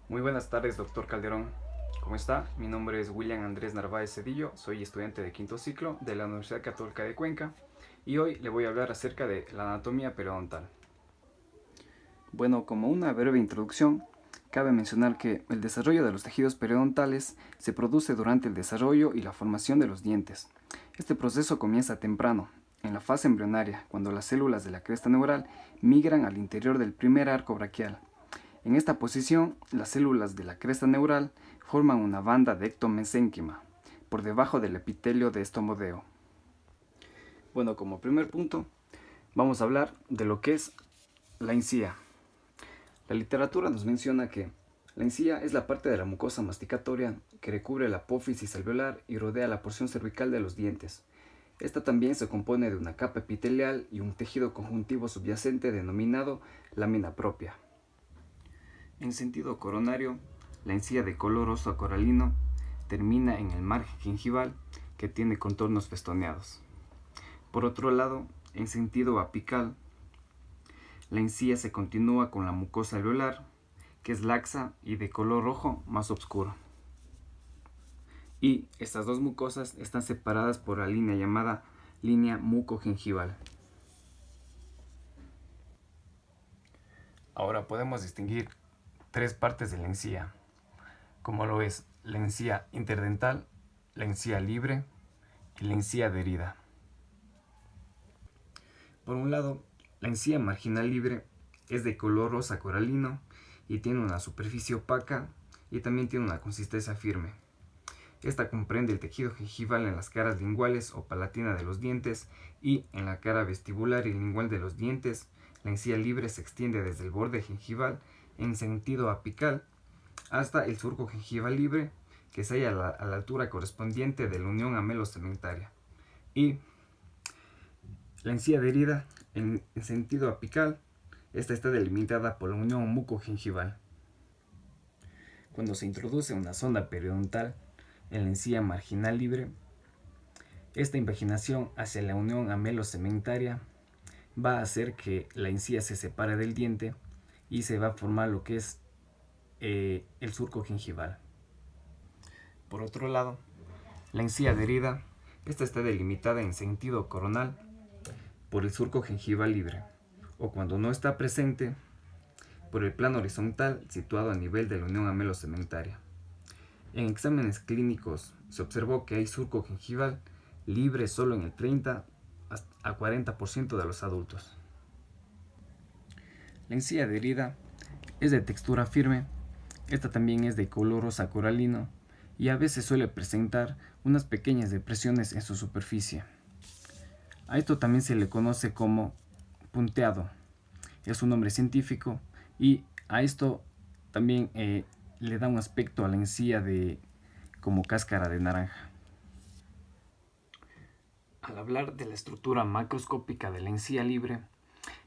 Muy buenas tardes, doctor Calderón. ¿Cómo está? Mi nombre es William Andrés Narváez Cedillo, soy estudiante de quinto ciclo de la Universidad Católica de Cuenca y hoy le voy a hablar acerca de la anatomía periodontal. Bueno, como una breve introducción, cabe mencionar que el desarrollo de los tejidos periodontales se produce durante el desarrollo y la formación de los dientes. Este proceso comienza temprano, en la fase embrionaria, cuando las células de la cresta neural migran al interior del primer arco braquial. En esta posición, las células de la cresta neural forman una banda de ectomesénquima por debajo del epitelio de estomodeo. Bueno, como primer punto, vamos a hablar de lo que es la encía. La literatura nos menciona que la encía es la parte de la mucosa masticatoria que recubre la apófisis alveolar y rodea la porción cervical de los dientes. Esta también se compone de una capa epitelial y un tejido conjuntivo subyacente denominado lámina propia. En sentido coronario, la encía de color rosa coralino termina en el margen gingival que tiene contornos festoneados. Por otro lado, en sentido apical, la encía se continúa con la mucosa alveolar, que es laxa y de color rojo más oscuro. Y estas dos mucosas están separadas por la línea llamada línea mucogingival. Ahora podemos distinguir tres partes de la encía, como lo es la encía interdental, la encía libre y la encía adherida. Por un lado, la encía marginal libre es de color rosa coralino y tiene una superficie opaca y también tiene una consistencia firme. Esta comprende el tejido gingival en las caras linguales o palatina de los dientes y en la cara vestibular y lingual de los dientes. La encía libre se extiende desde el borde gingival en sentido apical hasta el surco gingival libre, que se halla a la altura correspondiente de la unión amelocementaria. Y la encía adherida en sentido apical, esta está delimitada por la unión mucogingival. Cuando se introduce una sonda periodontal en la encía marginal libre, esta invaginación hacia la unión amelocementaria va a hacer que la encía se separe del diente y se va a formar lo que es el surco gingival. Por otro lado, la encía adherida, esta está delimitada en sentido coronal por el surco gengival libre, o cuando no está presente, por el plano horizontal situado a nivel de la unión amelocementaria. En exámenes clínicos se observó que hay surco gengival libre solo en el 30 a 40% de los adultos. La encía adherida es de textura firme, esta también es de color rosa coralino y a veces suele presentar unas pequeñas depresiones en su superficie. A esto también se le conoce como punteado, es un nombre científico, y a esto también le da un aspecto a la encía como cáscara de naranja. Al hablar de la estructura macroscópica de la encía libre,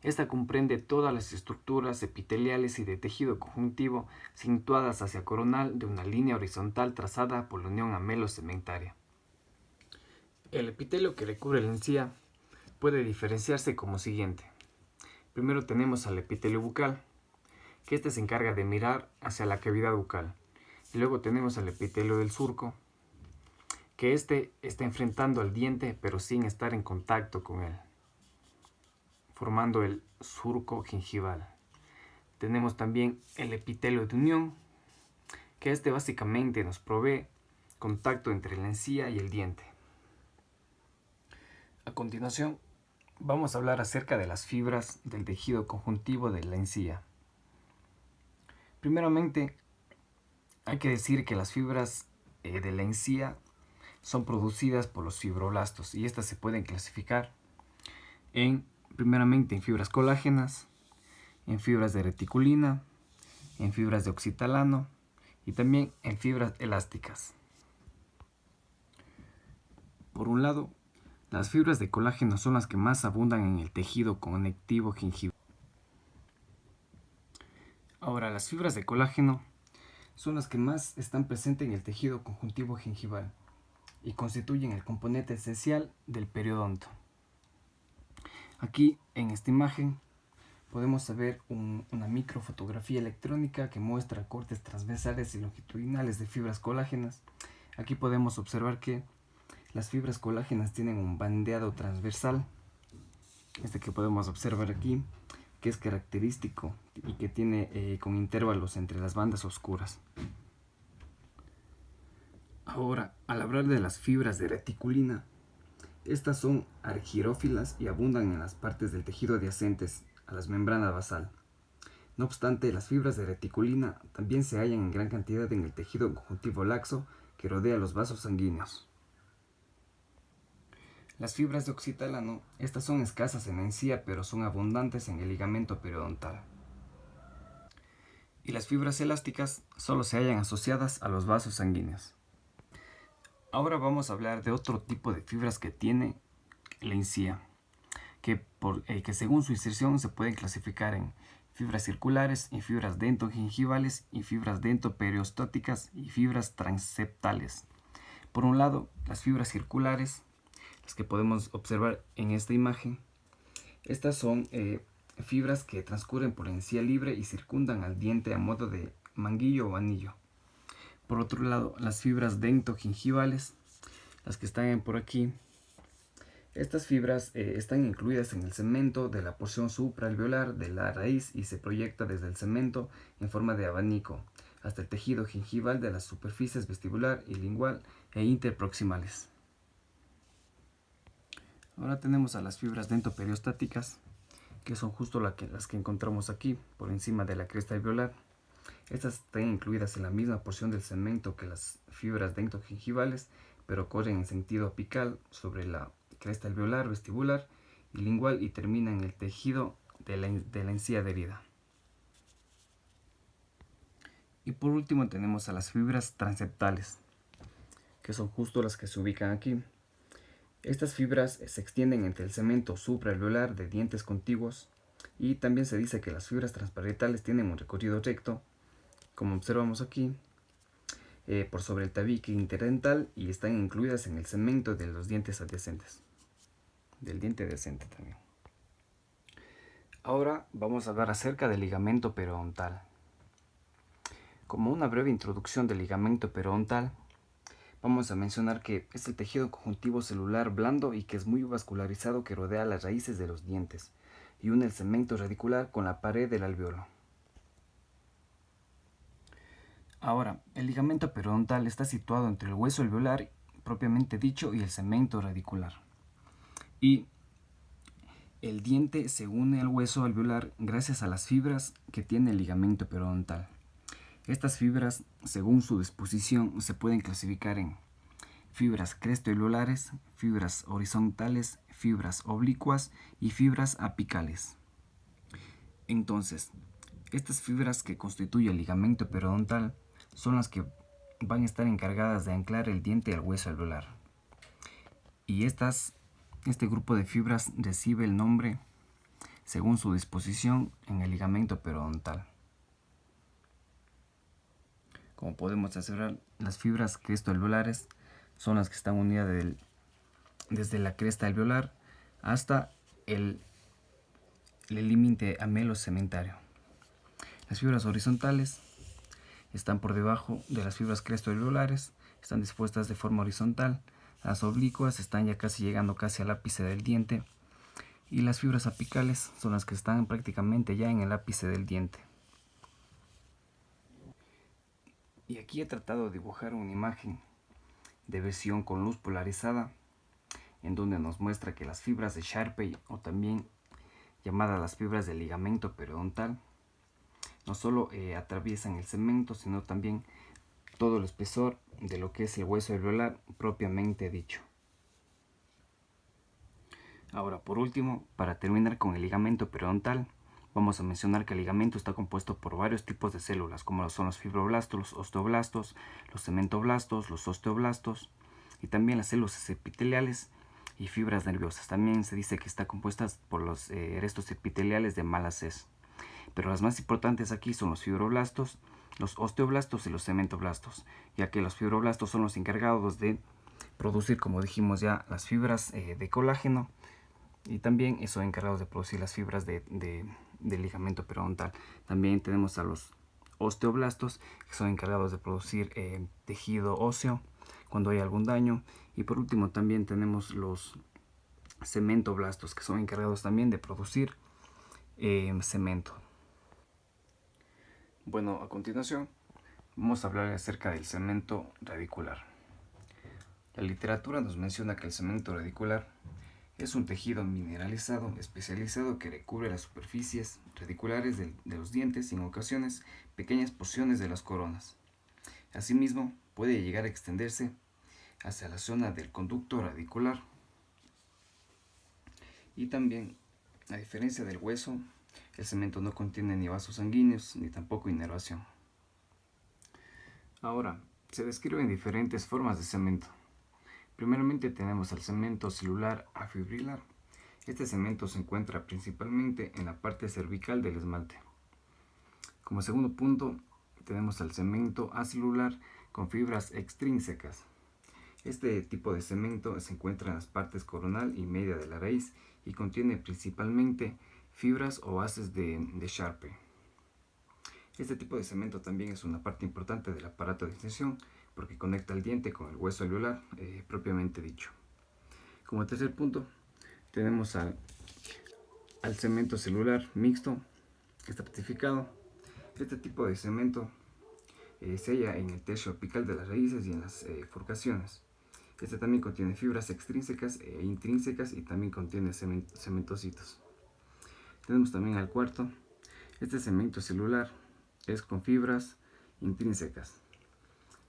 esta comprende todas las estructuras epiteliales y de tejido conjuntivo situadas hacia coronal de una línea horizontal trazada por la unión amelocementaria. El epitelio que recubre la encía puede diferenciarse como siguiente. Primero tenemos al epitelio bucal, que este se encarga de mirar hacia la cavidad bucal. Y luego tenemos al epitelio del surco, que este está enfrentando al diente pero sin estar en contacto con él, formando el surco gingival. Tenemos también el epitelio de unión, que este básicamente nos provee contacto entre la encía y el diente. A continuación, vamos a hablar acerca de las fibras del tejido conjuntivo de la encía. Primeramente, hay que decir que las fibras de la encía son producidas por los fibroblastos y estas se pueden clasificar primeramente en fibras colágenas, en fibras de reticulina, en fibras de oxitalano y también en fibras elásticas. Por un lado, las fibras de colágeno son las que más abundan en el tejido conectivo gingival. Ahora, las fibras de colágeno son las que más están presentes en el tejido conjuntivo gingival y constituyen el componente esencial del periodonto. Aquí, en esta imagen, podemos ver una microfotografía electrónica que muestra cortes transversales y longitudinales de fibras colágenas. Aquí podemos observar que las fibras colágenas tienen un bandeado transversal, que podemos observar aquí, que es característico y que tiene con intervalos entre las bandas oscuras. Ahora, al hablar de las fibras de reticulina, estas son argirófilas y abundan en las partes del tejido adyacentes a las membranas basal. No obstante, las fibras de reticulina también se hallan en gran cantidad en el tejido conjuntivo laxo que rodea los vasos sanguíneos. Las fibras de oxitalano, estas son escasas en la encía, pero son abundantes en el ligamento periodontal. Y las fibras elásticas solo se hallan asociadas a los vasos sanguíneos. Ahora vamos a hablar de otro tipo de fibras que tiene la encía, que según su inserción se pueden clasificar en fibras circulares y fibras dentogingivales y fibras dentoperiostáticas y fibras transeptales. Por un lado, las fibras circulares, las que podemos observar en esta imagen, estas son fibras que transcurren por la encía libre y circundan al diente a modo de manguillo o anillo. Por otro lado, las fibras dentogingivales, las que están por aquí, estas fibras están incluidas en el cemento de la porción supraalveolar de la raíz y se proyecta desde el cemento en forma de abanico hasta el tejido gingival de las superficies vestibular y lingual e interproximales. Ahora tenemos a las fibras dentoperiostáticas, que son justo las que encontramos aquí, por encima de la cresta alveolar. Estas están incluidas en la misma porción del cemento que las fibras dentogingivales, pero corren en sentido apical sobre la cresta alveolar, vestibular y lingual y terminan en el tejido de la encía adherida. Y por último tenemos a las fibras transeptales, que son justo las que se ubican aquí. Estas fibras se extienden entre el cemento supraalveolar de dientes contiguos y también se dice que las fibras transparietales tienen un recorrido recto, como observamos aquí, por sobre el tabique interdental y están incluidas en el cemento de los dientes adyacentes, del diente adyacente también. Ahora vamos a hablar acerca del ligamento periodontal. Como una breve introducción del ligamento periodontal, vamos a mencionar que es el tejido conjuntivo celular blando y que es muy vascularizado que rodea las raíces de los dientes y une el cemento radicular con la pared del alveolo. Ahora, el ligamento periodontal está situado entre el hueso alveolar propiamente dicho y el cemento radicular. Y el diente se une al hueso alveolar gracias a las fibras que tiene el ligamento periodontal. Estas fibras, según su disposición, se pueden clasificar en fibras crestoalveolares, fibras horizontales, fibras oblicuas y fibras apicales. Entonces, estas fibras que constituyen el ligamento periodontal son las que van a estar encargadas de anclar el diente al hueso alveolar. Y este grupo de fibras recibe el nombre según su disposición en el ligamento periodontal. Como podemos observar, las fibras crestoalveolares son las que están unidas desde la cresta alveolar hasta el límite amelocementario. Las fibras horizontales están por debajo de las fibras crestoalveolares, están dispuestas de forma horizontal. Las oblicuas están ya llegando casi al ápice del diente y las fibras apicales son las que están prácticamente ya en el ápice del diente. Y aquí he tratado de dibujar una imagen de visión con luz polarizada, en donde nos muestra que las fibras de Sharpey, o también llamadas las fibras del ligamento periodontal, no solo atraviesan el cemento, sino también todo el espesor de lo que es el hueso alveolar propiamente dicho. Ahora, por último, para terminar con el ligamento periodontal, vamos a mencionar que el ligamento está compuesto por varios tipos de células, como son los fibroblastos, los osteoblastos, los cementoblastos, los osteoblastos y también las células epiteliales y fibras nerviosas. También se dice que está compuesta por los restos epiteliales de Malassez. Pero las más importantes aquí son los fibroblastos, los osteoblastos y los cementoblastos, ya que los fibroblastos son los encargados de producir, como dijimos ya, las fibras de colágeno y también son encargados de producir las fibras de del ligamento periodontal. También tenemos a los osteoblastos, que son encargados de producir tejido óseo cuando hay algún daño. Y por último también tenemos los cementoblastos, que son encargados también de producir cemento. Bueno, a continuación vamos a hablar acerca del cemento radicular. La literatura nos menciona que el cemento radicular es un tejido mineralizado especializado que recubre las superficies radiculares de los dientes y en ocasiones pequeñas porciones de las coronas. Asimismo, puede llegar a extenderse hacia la zona del conducto radicular. Y también, a diferencia del hueso, el cemento no contiene ni vasos sanguíneos ni tampoco inervación. Ahora, se describen diferentes formas de cemento. Primeramente tenemos el cemento celular afibrilar. Este cemento se encuentra principalmente en la parte cervical del esmalte. Como segundo punto, tenemos el cemento acelular con fibras extrínsecas. Este tipo de cemento se encuentra en las partes coronal y media de la raíz y contiene principalmente fibras o bases de Sharpe. Este tipo de cemento también es una parte importante del aparato de dentición porque conecta el diente con el hueso alveolar propiamente dicho. Como tercer punto tenemos al cemento celular mixto estratificado. Este tipo de cemento se halla en el techo apical de las raíces y en las forcaciones. Este también contiene fibras extrínsecas e intrínsecas y también contiene cementocitos. Tenemos también al cuarto. Este cemento celular es con fibras intrínsecas.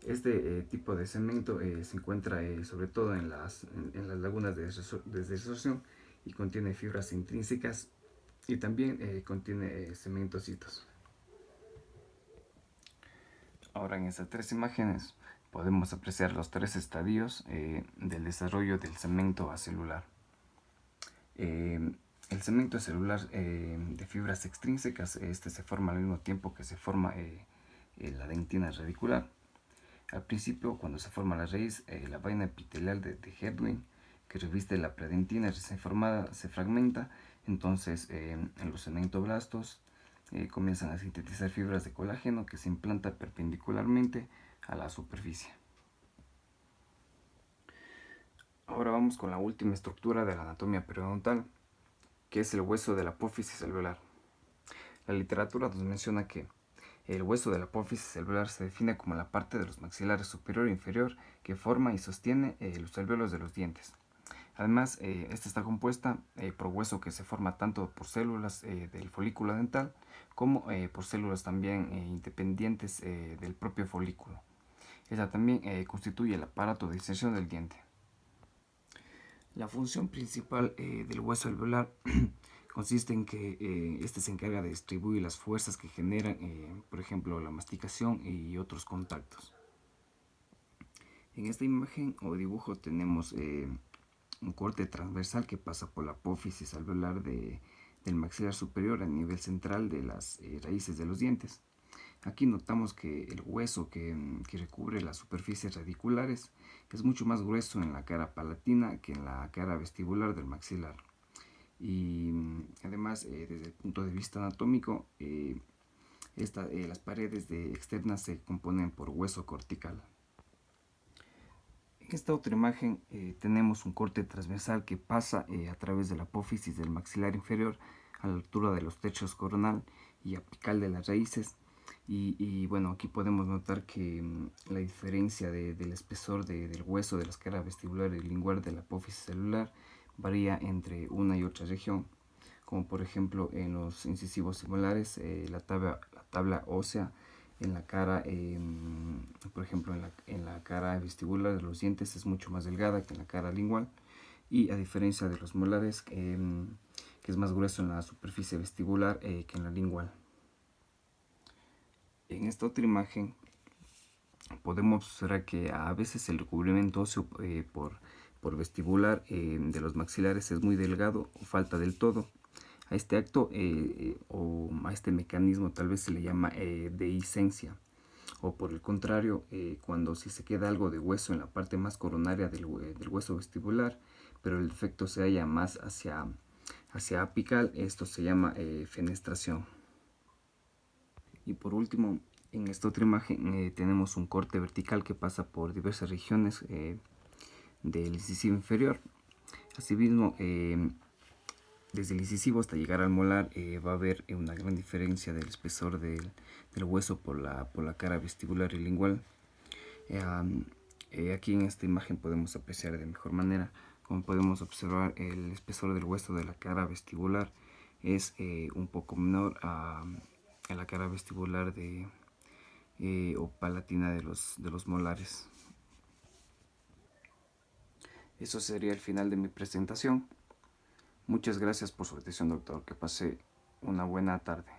Este tipo de cemento se encuentra sobre todo en las lagunas de deserción y contiene fibras intrínsecas y también contiene cementocitos. Ahora en estas tres imágenes podemos apreciar los tres estadios del desarrollo del cemento acelular. El cemento celular de fibras extrínsecas se forma al mismo tiempo que se forma la dentina radicular. Al principio, cuando se forma la raíz, la vaina epitelial de Herdwin, que reviste la predentina recién formada, se fragmenta. Entonces, en los cementoblastos comienzan a sintetizar fibras de colágeno que se implantan perpendicularmente a la superficie. Ahora vamos con la última estructura de la anatomía periodontal, que es el hueso de la apófisis alveolar. La literatura nos menciona que el hueso de la apófisis alveolar se define como la parte de los maxilares superior e inferior que forma y sostiene los alvéolos de los dientes. Además, esta está compuesta por hueso que se forma tanto por células del folículo dental como por células también independientes del propio folículo. Esta también constituye el aparato de inserción del diente. La función principal del hueso alveolar consiste en que este se encarga de distribuir las fuerzas que generan, por ejemplo, la masticación y otros contactos. En esta imagen o dibujo tenemos un corte transversal que pasa por la apófisis alveolar del maxilar superior a nivel central de las raíces de los dientes. Aquí notamos que el hueso que recubre las superficies radiculares es mucho más grueso en la cara palatina que en la cara vestibular del maxilar. Y además, desde el punto de vista anatómico, las paredes externas se componen por hueso cortical. En esta otra imagen tenemos un corte transversal que pasa a través de la apófisis del maxilar inferior a la altura de los techos coronal y apical de las raíces. Y bueno, aquí podemos notar que la diferencia del espesor del hueso de la escala vestibular y lingual de la apófisis celular varía entre una y otra región, como por ejemplo en los incisivos molares, la tabla ósea en la cara, por ejemplo en la cara vestibular de los dientes es mucho más delgada que en la cara lingual, y a diferencia de los molares, que es más grueso en la superficie vestibular que en la lingual. En esta otra imagen podemos observar que a veces el recubrimiento óseo por vestibular de los maxilares es muy delgado o falta del todo. A este acto o a este mecanismo tal vez se le llama dehiscencia. O por el contrario, cuando si se queda algo de hueso en la parte más coronaria del hueso vestibular, pero el defecto se halla más hacia hacia apical, esto se llama fenestración. Y por último, en esta otra imagen tenemos un corte vertical que pasa por diversas regiones del incisivo inferior. Asimismo, desde el incisivo hasta llegar al molar va a haber una gran diferencia del espesor del hueso por la cara vestibular y lingual. Aquí en esta imagen podemos apreciar de mejor manera. Como podemos observar, el espesor del hueso de la cara vestibular es un poco menor a la cara vestibular o palatina de los molares. Eso sería el final de mi presentación. Muchas gracias por su atención, doctor. Que pase una buena tarde.